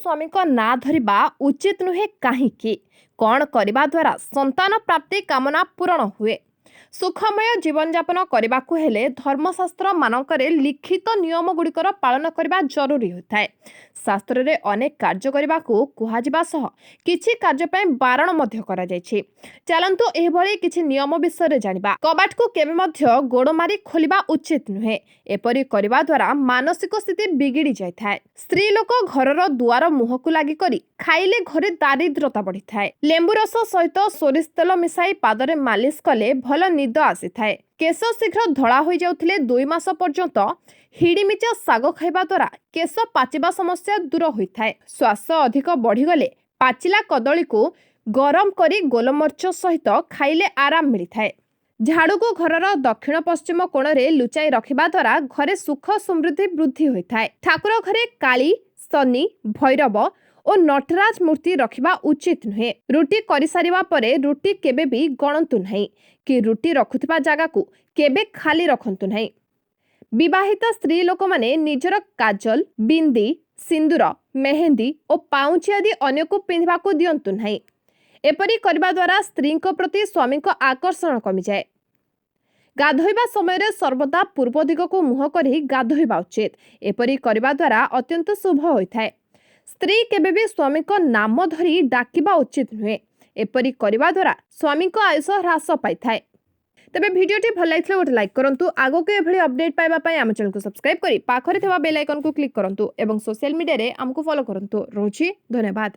स्वामी को ना धरिबा उचित नुहे काहीकि कौन करबा द्वारा संतान प्राप्ति कामना पूरण हुए। सुखमय जीवन यापन करने को हेले धर्मशास्त्र मानकरे लिखित नियम गुड़िकर पालन करबा जरूरी होता है। शास्त्र रे अनेक कार्य करने को कुहाजिबा सह किछि कार्य पय बारण मध्य करा जायछि। चलंतु एभली किछि नियम विषय जानिबा। कबाट को केबे मध्य गोड़ मारी खोलिबा उचित नुहे। एपरि करबा द्वारा मानसिक स्थिति बिगिड़ी जाय थाए। स्त्री लोक घरर दुआर मुह को लागि करी खाइले घरे दारिद्रता बढ़ी थाए। लेंबु रस सहित सोरिष तेल मिसाई पादरे मालिश कले भल निद आसी थाए। केश शीघ्र धड़ा हो जाउथिले 2 मास पर्यंत हिड़ीमिचा साग खाइबा द्वारा केश पाचिबा समस्या दूर होइथाए। श्वास अधिक बढ़ी गले पाचिला कदली को गरम करी गोलमर्च सहित खाइले आराम मिलिथाए। झाड़ू को घरर दक्षिण पश्चिम कोण रे लुचाई रखिबा द्वारा घरे सुख समृद्धि वृद्धि होइथाए। ठाकुर घरे काली, शनि, भैरव और नटराज मूर्ति रखिबा उचित नुहे। रुटी करि सारिबा परे रुटी केबे भी गणंतु नहीं कि रुटी रखुथिबा जागा को केबे खाली रखंतु नहीं। विवाहित स्त्री लोक माने निजर काजल, बिंदी, सिंदूर, मेहंदी और पाउची आदि अन्य को पिंधिबा को दियंतु नहीं। एपरि करबा द्वारा स्त्री को प्रति स्वामी को आकर्षण कमी जाए। गाधोइबा समय रे सर्वदा पूर्व दिग को मुह करी गाधोइबा उचित। एपरि करबा द्वारा अत्यंत शुभ होइथाए। स्त्री केबे भी स्वामी को नाम धरी डाकिबा उचित नुहे। एपरि करबा द्वारा स्वामी को आयुष ह्रास पाइथाए। तबे भिडियोटी भल लागिले गोटे लाइक करंतु। आगो के एभली अपडेट पाइबा पय आम चैनल को सब्सक्राइब करी पाखरे थेबा बेल आइकन को क्लिक करंतु एवं सोशल मीडिया रे हमको फॉलो करंतु। रोची धन्यवाद।